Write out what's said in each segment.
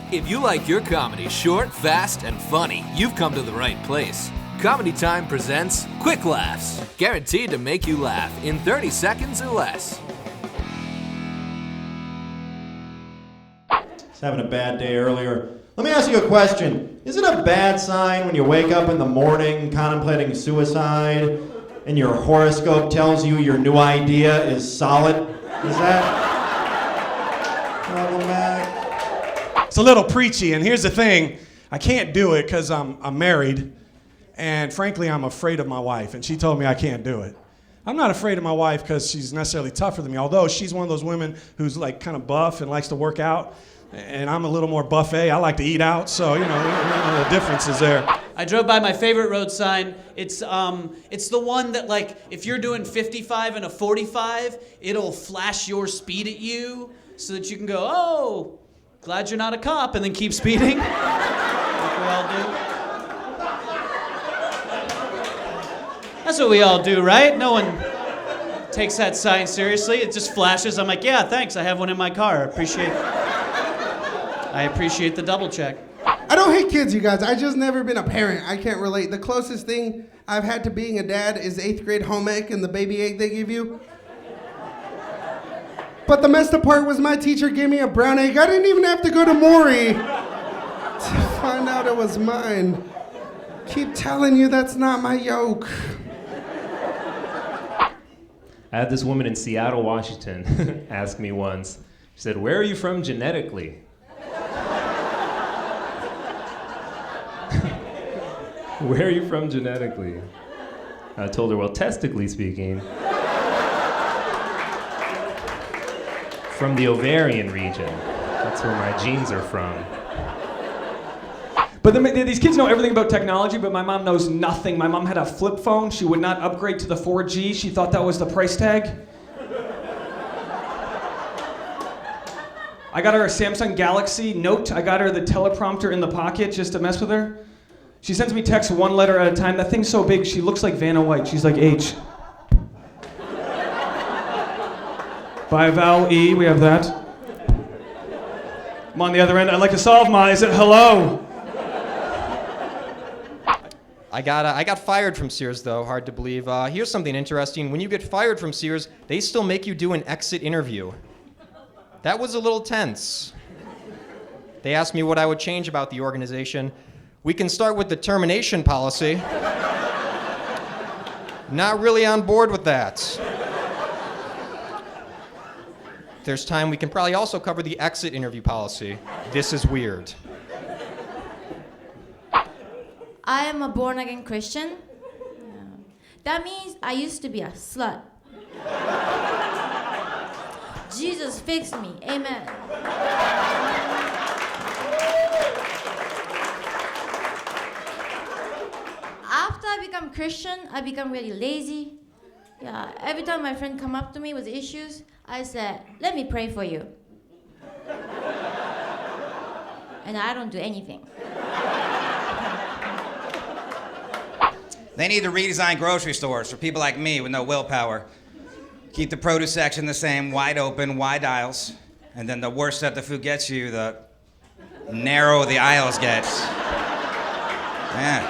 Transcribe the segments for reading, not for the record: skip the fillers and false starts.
If you like your comedy short, fast, and funny, you've come to the right place. Comedy Time presents QuickLaffs, guaranteed to make you laugh in 30 seconds or less. Was having a bad day earlier. Let me ask you a question. Is it a bad sign when you wake up in the morning contemplating suicide and your horoscope tells you your new idea is solid? Is that problematic? It's a little preachy, and here's the thing. I can't do it because I'm married, and frankly, I'm afraid of my wife, and she told me I can't do it. I'm not afraid of my wife because she's necessarily tougher than me, although she's one of those women who's like kind of buff and likes to work out, and I'm a little more buffet. I like to eat out, so, you know, the difference is there. I drove by my favorite road sign. It's the one that, like, if you're doing 55 and a 45, it'll flash your speed at you so that you can go, oh, glad you're not a cop, and then keep speeding. Like we all do. That's what we all do, right? No one takes that sign seriously. It just flashes. I'm like, yeah, thanks. I have one in my car. I appreciate the double check. I don't hate kids, you guys. I just never been a parent. I can't relate. The closest thing I've had to being a dad is 8th grade home ec and the baby egg they give you. But the messed up part was my teacher gave me a brown egg. I didn't even have to go to Maury to find out it was mine. Keep telling you that's not my yolk. I had this woman in Seattle, Washington, ask me once. She said, "Where are you from genetically?" Where are you from genetically? I told her, well, testically speaking, from the ovarian region. That's where my genes are from. But these kids know everything about technology, but my mom knows nothing. My mom had a flip phone. She would not upgrade to the 4G. She thought that was the price tag. I got her a Samsung Galaxy Note. I got her the teleprompter in the pocket just to mess with her. She sends me texts one letter at a time. That thing's so big, she looks like Vanna White. She's like H. By vowel E, we have that. I'm on the other end. I'd like to solve mine. Is it hello? I got fired from Sears, though. Hard to believe. Here's something interesting. When you get fired from Sears, they still make you do an exit interview. That was a little tense. They asked me what I would change about the organization. We can start with the termination policy. Not really on board with that. If there's time, we can probably also cover the exit interview policy. This is weird. I am a born-again Christian. That means I used to be a slut. Jesus fixed me. Amen. After I become Christian, I become really lazy. Yeah, every time my friend come up to me with issues, I said, let me pray for you. And I don't do anything. They need to redesign grocery stores for people like me with no willpower. Keep the produce section the same, wide open, wide aisles. And then the worse that the food gets you, the narrower the aisles get. Yeah.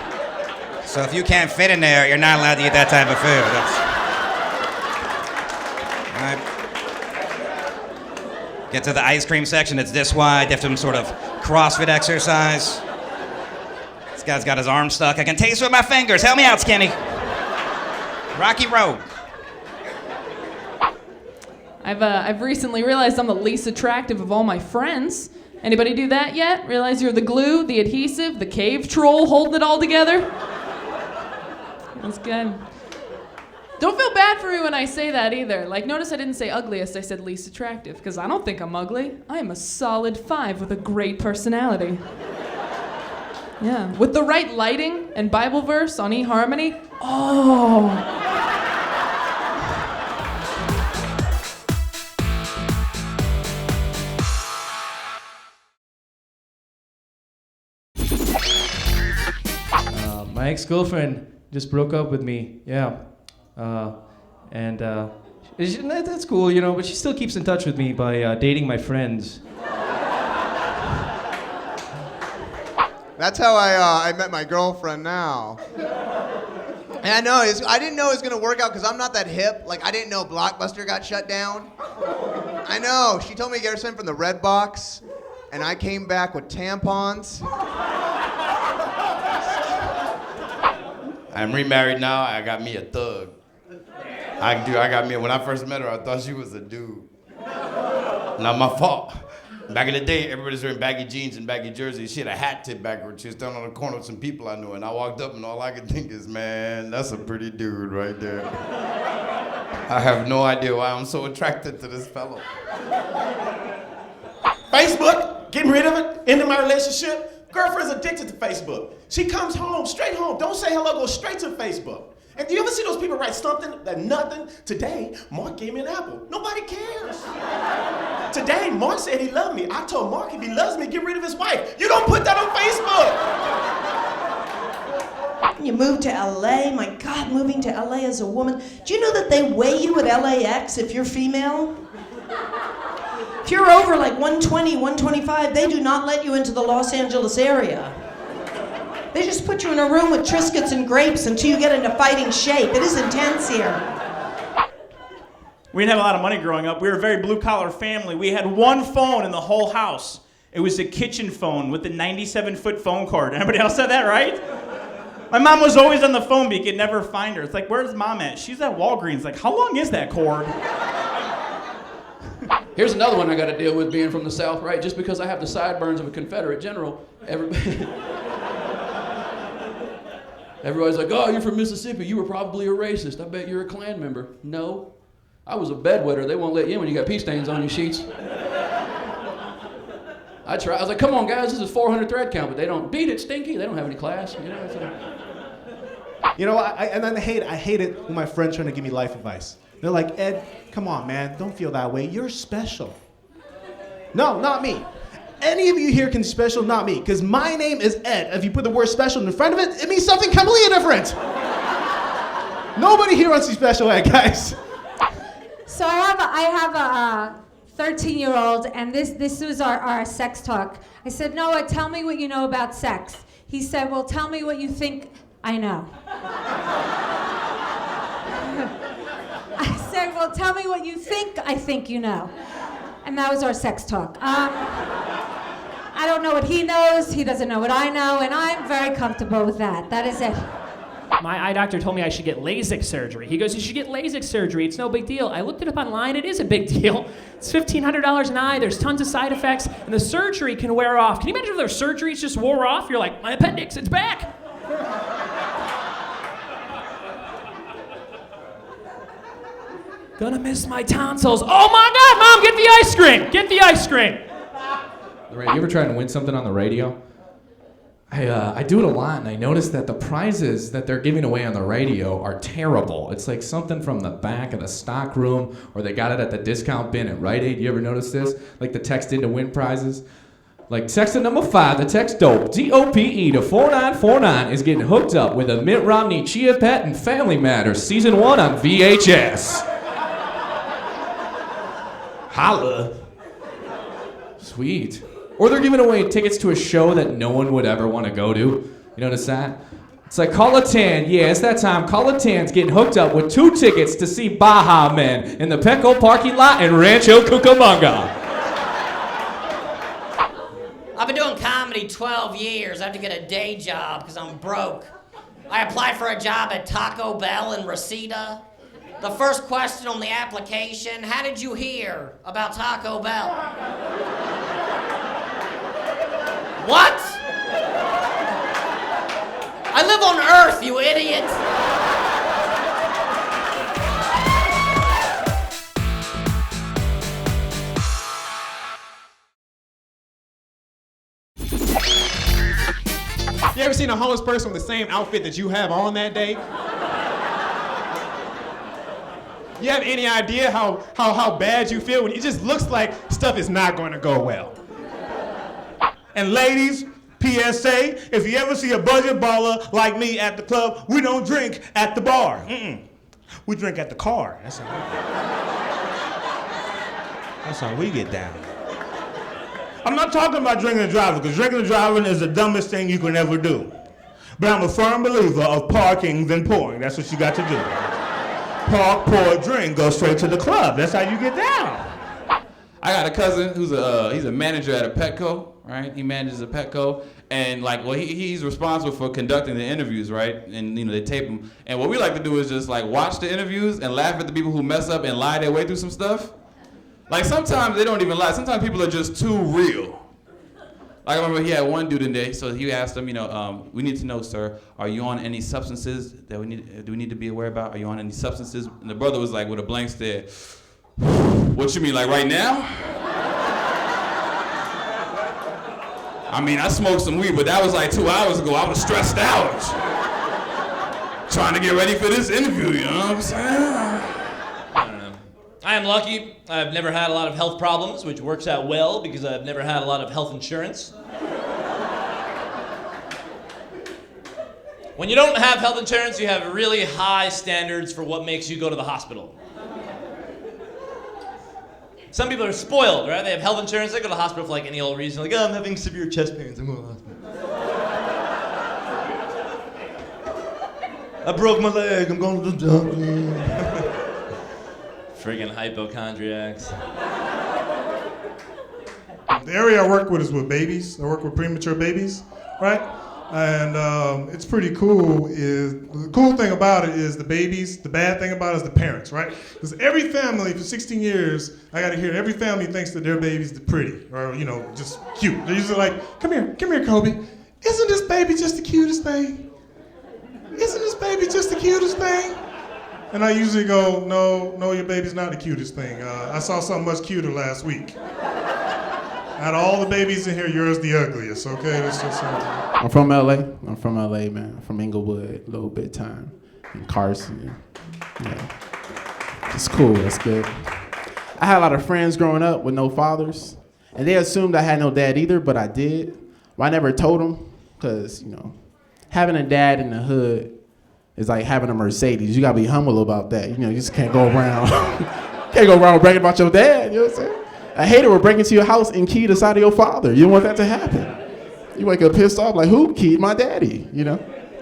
So if you can't fit in there, you're not allowed to eat that type of food. Right. Get to the ice cream section, it's this wide. They have some sort of CrossFit exercise. This guy's got his arm stuck. I can taste it with my fingers. Help me out, Skinny. Rocky Road. I've recently realized I'm the least attractive of all my friends. Anybody do that yet? Realize you're the glue, the adhesive, the cave troll holding it all together? That's good. Don't feel bad for me when I say that either. Like, notice I didn't say ugliest, I said least attractive, because I don't think I'm ugly. I am a solid 5 with a great personality. Yeah, with the right lighting and Bible verse on eHarmony, oh. My ex-girlfriend just broke up with me, yeah. That's cool, you know, but she still keeps in touch with me by dating my friends. That's how I met my girlfriend now. And I know, I didn't know it was gonna work out because I'm not that hip. Like, I didn't know Blockbuster got shut down. I know, she told me to get her something from the Red Box, and I came back with tampons. I'm remarried now, I got me a thug. When I first met her, I thought she was a dude. Not my fault. Back in the day, everybody's wearing baggy jeans and baggy jerseys. She had a hat tipped backward. She was standing on the corner with some people I knew, and I walked up, and all I could think is, man, that's a pretty dude right there. I have no idea why I'm so attracted to this fellow. Facebook, getting rid of it, ending my relationship. Girlfriend's addicted to Facebook. She comes home, straight home, don't say hello, go straight to Facebook. And do you ever see those people write something that nothing? Today, Mark gave me an apple. Nobody cares. Today, Mark said he loved me. I told Mark if he loves me, get rid of his wife. You don't put that on Facebook. You moved to LA. My God, moving to LA as a woman. Do you know that they weigh you at LAX if you're female? If you're over like 120, 125, they do not let you into the Los Angeles area. They just put you in a room with Triscuits and grapes until you get into fighting shape. It is intense here. We didn't have a lot of money growing up. We were a very blue-collar family. We had one phone in the whole house. It was a kitchen phone with the 97-foot phone cord. Anybody else had that, right? My mom was always on the phone, but you could never find her. It's like, where's Mom at? She's at Walgreens. Like, how long is that cord? Here's another one I got to deal with being from the South, right? Just because I have the sideburns of a Confederate general, everybody's like, oh, you're from Mississippi. You were probably a racist. I bet you're a Klan member. No. I was a bedwetter. They won't let you in when you got pee stains on your sheets. I was like, come on, guys, this is 400 thread count, but they don't. Beat it, Stinky. They don't have any class. You know, I hate it when my friends trying to give me life advice. They're like, Ed, come on, man, don't feel that way. You're special. No, not me. Any of you here can be special, not me, because my name is Ed. If you put the word special in front of it, it means something completely different. Nobody here wants to be special Ed, guys. So I have a 13-year-old, and this was our sex talk. I said, Noah, tell me what you know about sex. He said, well, tell me what you think I know. I said, well, tell me what you think I think you know. And that was our sex talk. I don't know what he knows, he doesn't know what I know, and I'm very comfortable with that. That is it. My eye doctor told me I should get LASIK surgery. He goes, you should get LASIK surgery. It's no big deal. I looked it up online. It is a big deal. It's $1,500 an eye. There's tons of side effects, and the surgery can wear off. Can you imagine if their surgeries just wore off? You're like, my appendix, it's back. Gonna miss my tonsils. Oh my God, Mom, get the ice cream. Get the ice cream. Lorraine, you ever trying to win something on the radio? I do it a lot, and I noticed that the prizes that they're giving away on the radio are terrible. It's like something from the back of the stock room, or they got it at the discount bin at Rite Aid. You ever notice this? Like the text in to win prizes? Like text to number 5, the text DOPE, D-O-P-E to 4949 is getting hooked up with a Mitt Romney Chia Pet and Family Matters Season 1 on VHS. Holla. Sweet. Or they're giving away tickets to a show that no one would ever want to go to. You notice that? It's like Call a Tan. Yeah, it's that time. Call a Tan's getting hooked up with 2 tickets to see Baja Men in the Petco parking lot in Rancho Cucamonga. I've been doing comedy 12 years. I have to get a day job because I'm broke. I applied for a job at Taco Bell in Reseda. The first question on the application, how did you hear about Taco Bell? What? I live on Earth, you idiot! You ever seen a homeless person with the same outfit that you have on that day? You have any idea how bad you feel when it just looks like stuff is not going to go well? And ladies, PSA, if you ever see a budget baller like me at the club, we don't drink at the bar. We drink at the car. That's how we get down. I'm not talking about drinking and driving, because drinking and driving is the dumbest thing you can ever do. But I'm a firm believer of parking then pouring. That's what you got to do. Park, pour, drink, go straight to the club. That's how you get down. I got a cousin who's he's a manager at a Petco, right? He manages a Petco, and he's responsible for conducting the interviews, right? And they tape them. And what we like to do is just watch the interviews and laugh at the people who mess up and lie their way through some stuff. Like sometimes they don't even lie. Sometimes people are just too real. Like I remember he had one dude in there, so he asked him, we need to know, sir, are you on any substances that do we need to be aware about? Are you on any substances? And the brother was like with a blank stare, what you mean, like right now? I mean, I smoked some weed, but that was like 2 hours ago. I was stressed out. Trying to get ready for this interview, you know what I'm saying? I am lucky. I've never had a lot of health problems, which works out well because I've never had a lot of health insurance. When you don't have health insurance, you have really high standards for what makes you go to the hospital. Some people are spoiled, right? They have health insurance, they go to the hospital for any old reason. Like, I'm having severe chest pains, I'm going to the hospital. I broke my leg, I'm going to the doctor. Friggin' hypochondriacs. The area I work with is with babies. I work with premature babies, right? And it's pretty cool. The cool thing about it is the babies. The bad thing about it is the parents, right? Because every family for 16 years, I got to hear every family thinks that their baby's pretty or just cute. They're usually like, come here, Kobe. Isn't this baby just the cutest thing? Isn't this baby just the cutest thing? And I usually go, no, your baby's not the cutest thing. I saw something much cuter last week. Out of all the babies in here, yours the ugliest, okay? That's just something. I'm from LA, man. I'm from Inglewood, a little bit time. And Carson, yeah. It's cool, that's good. I had a lot of friends growing up with no fathers. And they assumed I had no dad either, but I did. Well, I never told them, because, having a dad in the hood is like having a Mercedes. You gotta be humble about that. You just can't go around bragging about your dad. You know what I'm saying? A hater will break into your house and key the side of your father. You don't want that to happen. You wake up pissed off like, who keyed my daddy?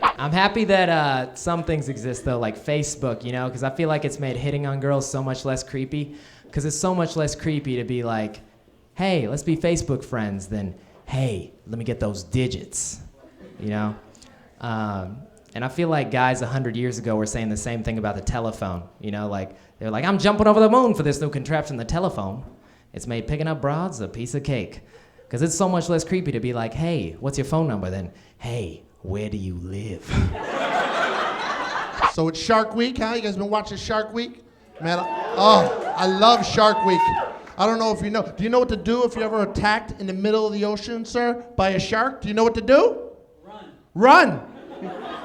I'm happy that some things exist though, like Facebook. Because I feel like it's made hitting on girls so much less creepy. Because it's so much less creepy to be like, hey, let's be Facebook friends, than hey, let me get those digits. And I feel like guys 100 years ago were saying the same thing about the telephone. They're like, I'm jumping over the moon for this new contraption, the telephone. It's made picking up broads a piece of cake. Because it's so much less creepy to be like, hey, what's your phone number? Than, hey, where do you live? So it's Shark Week, huh? You guys been watching Shark Week? Man, I love Shark Week. I don't know if you know. Do you know what to do if you're ever attacked in the middle of the ocean, sir, by a shark? Do you know what to do? Run.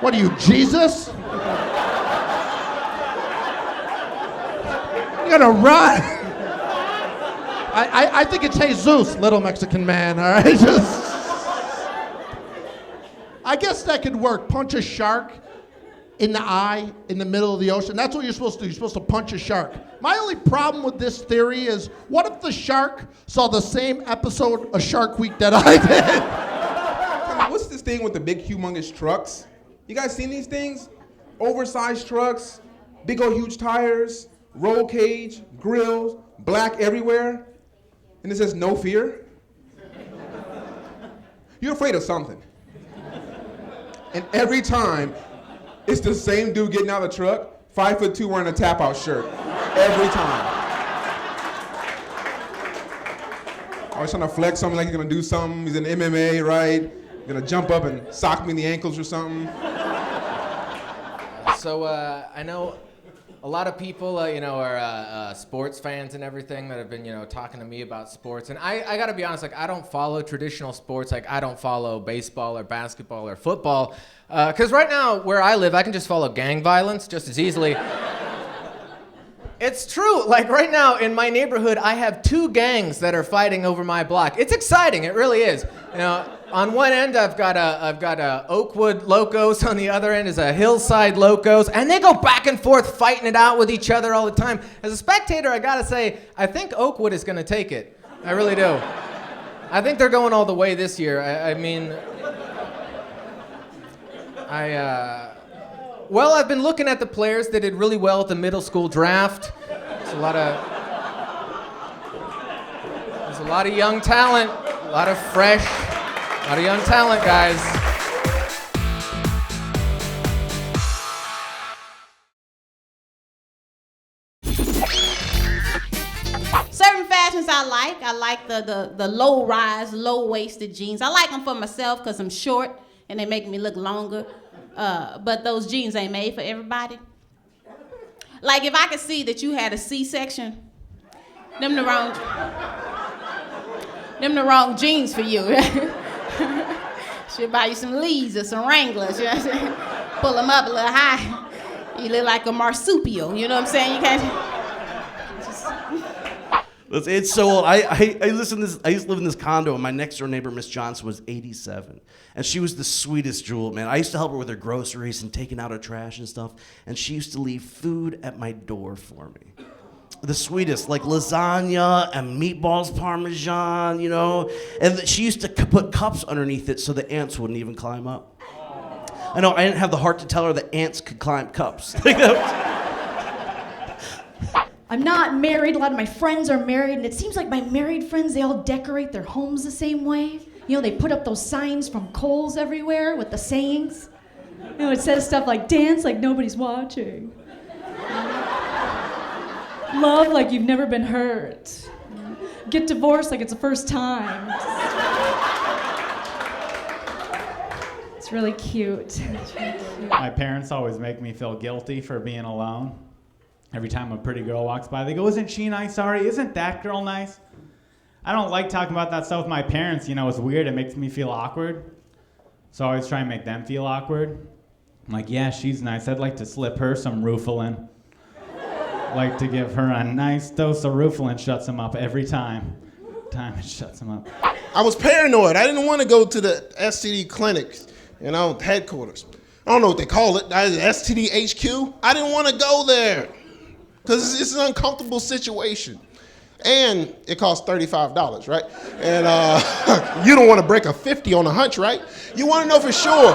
What are you, Jesus? You gotta run. I think it's Jesus, little Mexican man, all right? I guess that could work. Punch a shark in the eye in the middle of the ocean. That's what you're supposed to do. You're supposed to punch a shark. My only problem with this theory is, what if the shark saw the same episode of Shark Week that I did? What's this thing with the big, humongous trucks? You guys seen these things? Oversized trucks, big old huge tires, roll cage, grills, black everywhere, and it says no fear? You're afraid of something. And every time, it's the same dude getting out of the truck, 5'2", wearing a tap-out shirt. Every time. Always trying to flex something like he's gonna do something. He's in MMA, right? Gonna jump up and sock me in the ankles or something. So I know a lot of people, are sports fans and everything that have been, talking to me about sports. And I gotta be honest, I don't follow traditional sports. I don't follow baseball or basketball or football. Because right now, where I live, I can just follow gang violence just as easily. It's true. Right now in my neighborhood, I have 2 gangs that are fighting over my block. It's exciting. It really is. On one end, I've got a Oakwood Locos. On the other end is a Hillside Locos, and they go back and forth fighting it out with each other all the time. As a spectator, I gotta say, I think Oakwood is gonna take it. I really do. I think they're going all the way this year. I mean, well, I've been looking at the players that did really well at the middle school draft. There's a lot of young talent, a lot of young talent, guys. Certain fashions I like. I like the low-rise, low-waisted jeans. I like them for myself because I'm short and they make me look longer. But those jeans ain't made for everybody. Like if I could see that you had a C-section, them the wrong jeans for you. Should buy you some Lees or some Wranglers, you know what I'm saying? Pull them up a little high. You look like a marsupial, you know what I'm saying? You can't. It's so old. I used to live in this condo, and my next door neighbor, Miss Johnson, was 87. And she was the sweetest jewel, man. I used to help her with her groceries and taking out her trash and stuff. And she used to leave food at my door for me. The sweetest, like lasagna and meatballs parmesan, you know. And she used to put cups underneath it so the ants wouldn't even climb up. I know, I didn't have the heart to tell her that ants could climb cups. I'm not married. A lot of my friends are married, and it seems like my married friends, they all decorate their homes the same way. You know, they put up those signs from Kohl's everywhere with the sayings. You know, it says stuff like, dance like nobody's watching. Love like you've never been hurt. Get divorced like it's the first time. It's really cute. My parents always make me feel guilty for being alone. Every time a pretty girl walks by, they go, isn't she nice, Ari? Isn't that girl nice? I don't like talking about that stuff with my parents. You know, it's weird. It makes me feel awkward. So I always try and make them feel awkward. I'm like, yeah, she's nice. I'd like to slip her some Rufalin. Like to give her a nice dose of Rufalin. Shuts him up every time. It shuts him up. I was paranoid. I didn't want to go to the STD clinics, you know, headquarters. I don't know what they call it. STD HQ. I didn't want to go there because it's an uncomfortable situation. And it costs $35, right? And you don't want to break a 50 on a hunch, right? You want to know for sure.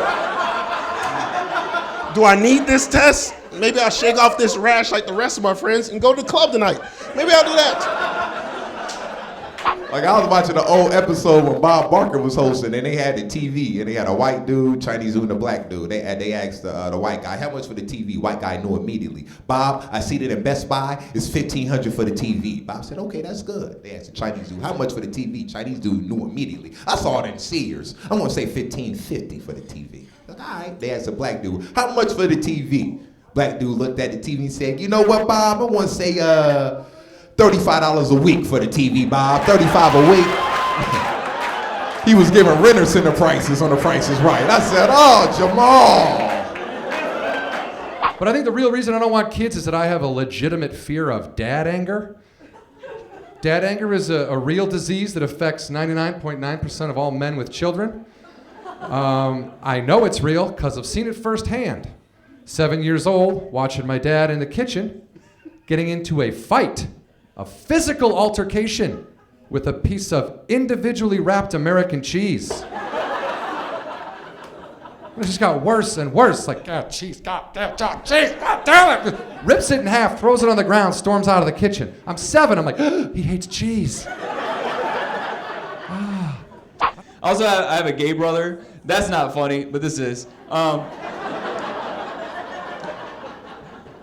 Do I need this test? Maybe I'll shake off this rash like the rest of my friends and go to the club tonight. Maybe I'll do that. Like I was watching an old episode when Bob Barker was hosting, and they had the TV, and they had a white dude, Chinese dude, and a black dude. They asked the white guy, how much for the TV? White guy knew immediately. Bob, I see that in Best Buy, it's $1,500 for the TV. Bob said, okay, that's good. They asked the Chinese dude, how much for the TV? Chinese dude knew immediately. I saw it in Sears. I'm gonna say $1,550 for the TV. Like, all right. They asked the black dude, how much for the TV? Black dude looked at the TV and said, you know what, Bob? I want to say $35 a week for the TV, Bob. $35 a week. He was giving renters the prices on The Price is Right. I said, oh, Jamal. But I think the real reason I don't want kids is that I have a legitimate fear of dad anger. Dad anger is a real disease that affects 99.9% of all men with children. I know it's real because I've seen it firsthand. 7 years old, watching my dad in the kitchen, getting into a fight, a physical altercation with a piece of individually wrapped American cheese. It just got worse and worse, like, God, cheese, God damn, cheese, God damn it! Rips it in half, throws it on the ground, storms out of the kitchen. I'm 7, I'm like, he hates cheese. Also, I have a gay brother. That's not funny, but this is.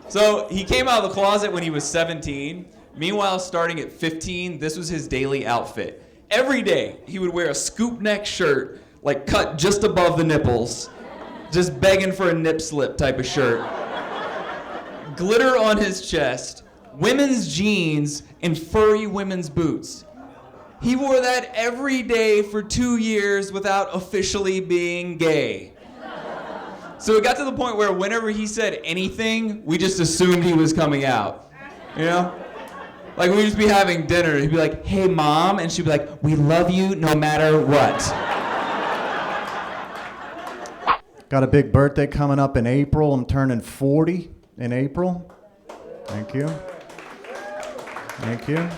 So he came out of the closet when he was 17. Meanwhile, starting at 15, this was his daily outfit. Every day, he would wear a scoop neck shirt, like cut just above the nipples, just begging for a nip slip type of shirt. Glitter on his chest, women's jeans, and furry women's boots. He wore that every day for 2 years without officially being gay. So it got to the point where whenever he said anything, we just assumed he was coming out. You know? Like we'd just be having dinner, he'd be like, hey mom, and she'd be like, we love you no matter what. Got a big birthday coming up in April. I'm turning 40 in April. Thank you. Thank you.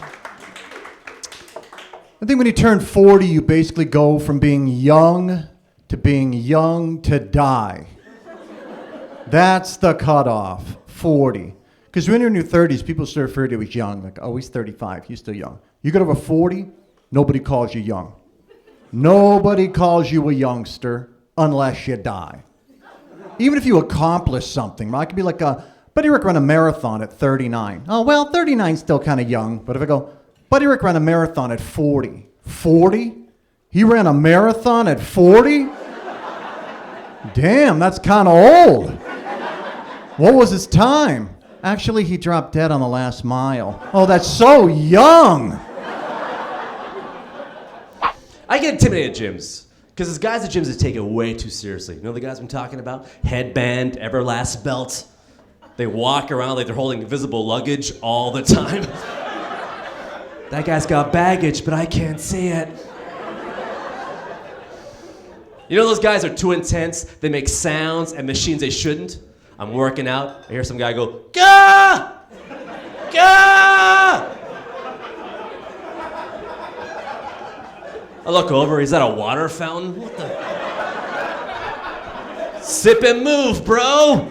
I think when you turn 40, you basically go from being young to die. That's the cutoff, 40. Because when you're in your 30s, people still refer to you as young. Like, oh, he's 35, he's still young. You get over 40, nobody calls you young. Nobody calls you a youngster unless you die. Even if you accomplish something. I could be like, Buddy Rick ran a marathon at 39. Oh, well, 39's still kind of young. But if I go, Buddy Rick ran a marathon at 40. 40? He ran a marathon at 40? Damn, that's kind of old. What was his time? Actually, he dropped dead on the last mile. Oh, that's so young. I get intimidated at gyms because there's guys at gyms that take it way too seriously. You know the guys I'm talking about? Headband, Everlast belt. They walk around like they're holding invisible luggage all the time. That guy's got baggage, but I can't see it. You know those guys are too intense? They make sounds and machines they shouldn't. I'm working out, I hear some guy go, "Gah! Gah!" I look over, he's at a water fountain. What the? Sip and move, bro.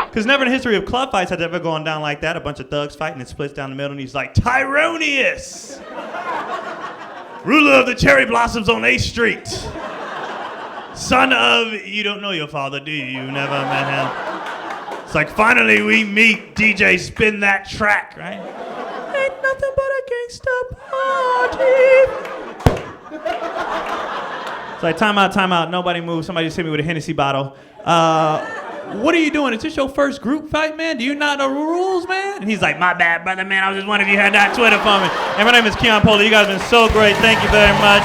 Because never in the history of club fights has it ever gone down like that. A bunch of thugs fighting, it splits down the middle, and he's like, Tyronius, ruler of the cherry blossoms on 8th Street. Son of, you don't know your father, do you? You never met him. It's like, finally we meet, DJ, spin that track, right? Ain't nothing but a gangsta party. It's like, time out, nobody move. Somebody just hit me with a Hennessy bottle. What are you doing? Is this your first group fight, man? Do you not know the rules, man? And he's like, my bad, brother, man. I was just wondering if you had that Twitter for me. And my name is Keon Pola. You guys have been so great. Thank you very much.